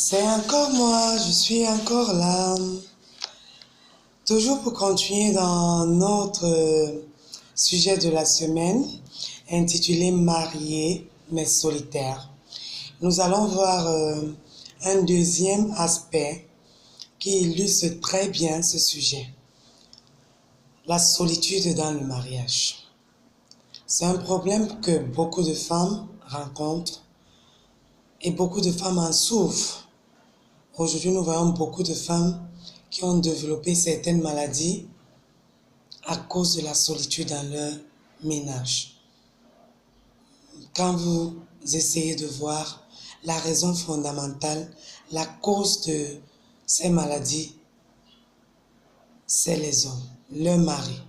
C'est encore moi, je suis encore là. Toujours pour continuer dans notre sujet de la semaine, intitulé Marié mais solitaire. Nous allons voir un deuxième aspect qui illustre très bien ce sujet. La solitude dans le mariage. C'est un problème que beaucoup de femmes rencontrent et beaucoup de femmes en souffrent. Aujourd'hui, nous voyons beaucoup de femmes qui ont développé certaines maladies à cause de la solitude dans leur ménage. Quand vous essayez de voir la raison fondamentale, la cause de ces maladies, c'est les hommes, leur mari.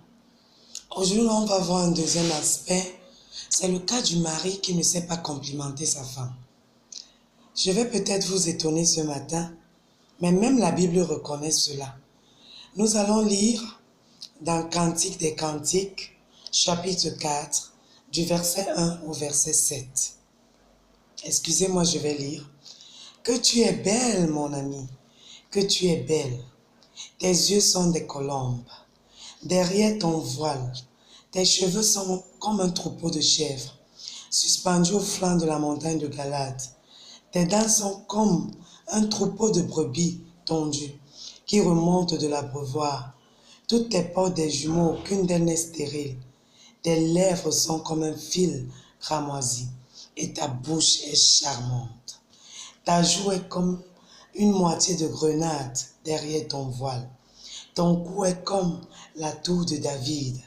Aujourd'hui, on va voir un deuxième aspect, c'est le cas du mari qui ne sait pas complimenter sa femme. Je vais peut-être vous étonner ce matin, mais même la Bible reconnaît cela. Nous allons lire dans Cantique des Cantiques, chapitre 4, du verset 1 au verset 7. Excusez-moi, je vais lire. Que tu es belle, mon ami, que tu es belle. Tes yeux sont des colombes. Derrière ton voile, tes cheveux sont comme un troupeau de chèvres, suspendus au flanc de la montagne de Galade. Tes dents sont comme un troupeau de brebis tondues qui remontent de l'abreuvoir. Toutes tes portes des jumeaux, aucune d'elles n'est stérile. Tes lèvres sont comme un fil cramoisi et ta bouche est charmante. Ta joue est comme une moitié de grenade derrière ton voile. Ton cou est comme la tour de David,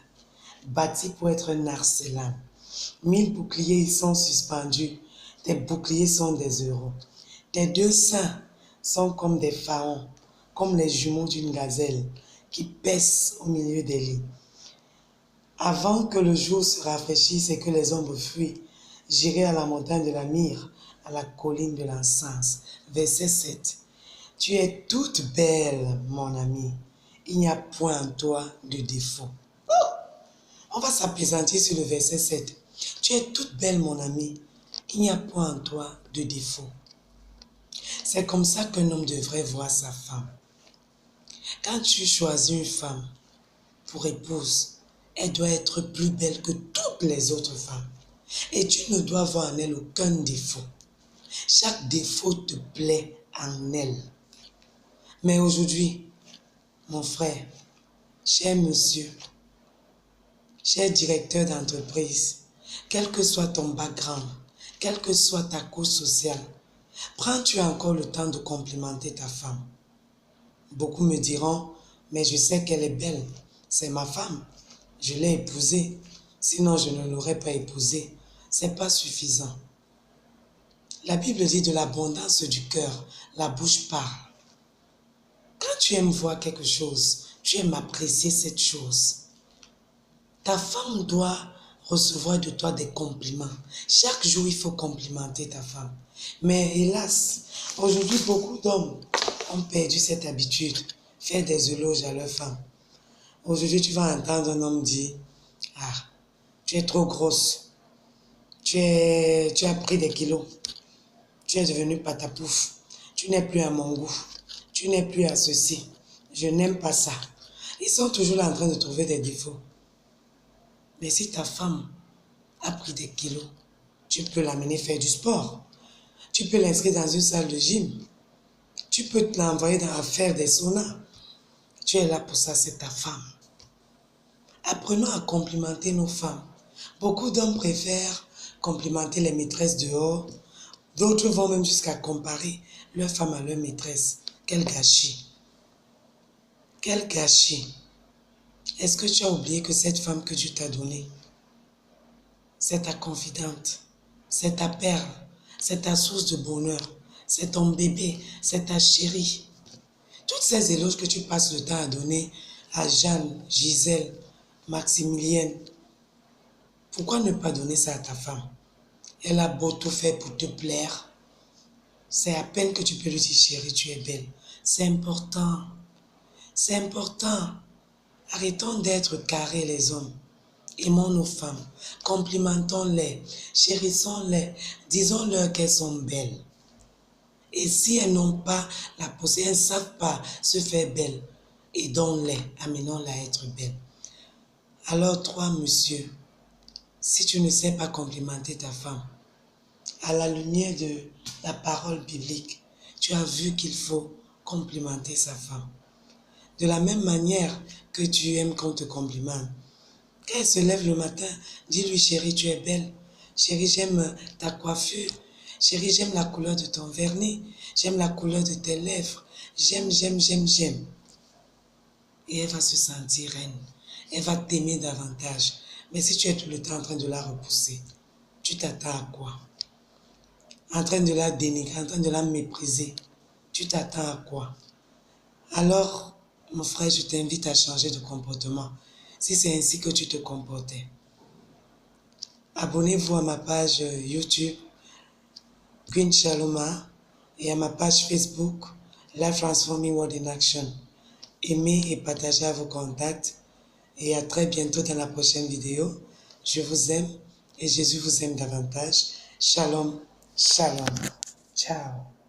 bâtie pour être un arcelan. 1000 boucliers y sont suspendus. Tes boucliers sont des euros. Tes deux seins sont comme des pharaons, comme les jumeaux d'une gazelle qui paissent au milieu des lits. Avant que le jour se rafraîchisse et que les ombres fuient, j'irai à la montagne de la myrrhe, à la colline de l'encens. Verset 7. Tu es toute belle, mon ami. Il n'y a point en toi de défaut. On va s'appesantir sur le verset 7. Tu es toute belle, mon ami. Il n'y a point en toi de défaut. C'est comme ça qu'un homme devrait voir sa femme. Quand tu choisis une femme pour épouse, elle doit être plus belle que toutes les autres femmes. Et tu ne dois voir en elle aucun défaut. Chaque défaut te plaît en elle. Mais aujourd'hui, mon frère, cher monsieur, cher directeur d'entreprise, quel que soit ton background, quelle que soit ta cause sociale, prends-tu encore le temps de complimenter ta femme? Beaucoup me diront, mais je sais qu'elle est belle, c'est ma femme, je l'ai épousée, sinon je ne l'aurais pas épousée. C'est pas suffisant. La Bible dit de l'abondance du cœur, la bouche parle. Quand tu aimes voir quelque chose, tu aimes apprécier cette chose. Ta femme doit recevoir de toi des compliments. Chaque jour, il faut complimenter ta femme. Mais hélas, aujourd'hui, beaucoup d'hommes ont perdu cette habitude, faire des éloges à leur femme. Aujourd'hui, tu vas entendre un homme dire, « Ah, tu es trop grosse, tu as pris des kilos, tu es devenue patapouf, tu n'es plus à mon goût, tu n'es plus à ceci, je n'aime pas ça. » Ils sont toujours là en train de trouver des défauts. Mais si ta femme a pris des kilos, tu peux l'amener faire du sport. Tu peux l'inscrire dans une salle de gym. Tu peux l'envoyer à faire des saunas. Tu es là pour ça, c'est ta femme. Apprenons à complimenter nos femmes. Beaucoup d'hommes préfèrent complimenter les maîtresses dehors. D'autres vont même jusqu'à comparer leur femme à leur maîtresse. Quel gâchis. Quel gâchis. Est-ce que tu as oublié que cette femme que Dieu t'a donnée, c'est ta confidente, c'est ta perle, c'est ta source de bonheur, c'est ton bébé, c'est ta chérie. Toutes ces éloges que tu passes le temps à donner à Jeanne, Gisèle, Maximilienne, pourquoi ne pas donner ça à ta femme? Elle a beau tout faire pour te plaire. C'est à peine que tu peux lui dire, chérie, tu es belle. C'est important. C'est important. Arrêtons d'être carrés les hommes. Aimons nos femmes. Complimentons-les. Chérissons-les. Disons-leur qu'elles sont belles. Et si elles n'ont pas la possibilité, elles ne savent pas se faire belles, aidons-les, amenons-les à être belles. Alors toi, monsieur, si tu ne sais pas complimenter ta femme, à la lumière de la parole biblique, tu as vu qu'il faut complimenter sa femme. De la même manière que tu aimes qu'on te complimente. Quand elle se lève le matin, dis-lui, chérie, tu es belle. Chérie, j'aime ta coiffure. Chérie, j'aime la couleur de ton vernis. J'aime la couleur de tes lèvres. J'aime. Et elle va se sentir reine. Elle va t'aimer davantage. Mais si tu es tout le temps en train de la repousser, tu t'attends à quoi? En train de la dénigrer, en train de la mépriser, tu t'attends à quoi? Alors, mon frère, je t'invite à changer de comportement. Si c'est ainsi que tu te comportais. Abonnez-vous à ma page YouTube, Queen Shaloma, et à ma page Facebook, Life Transforming World in Action. Aimez et partagez à vos contacts. Et à très bientôt dans la prochaine vidéo. Je vous aime et Jésus vous aime davantage. Shalom, shalom. Ciao.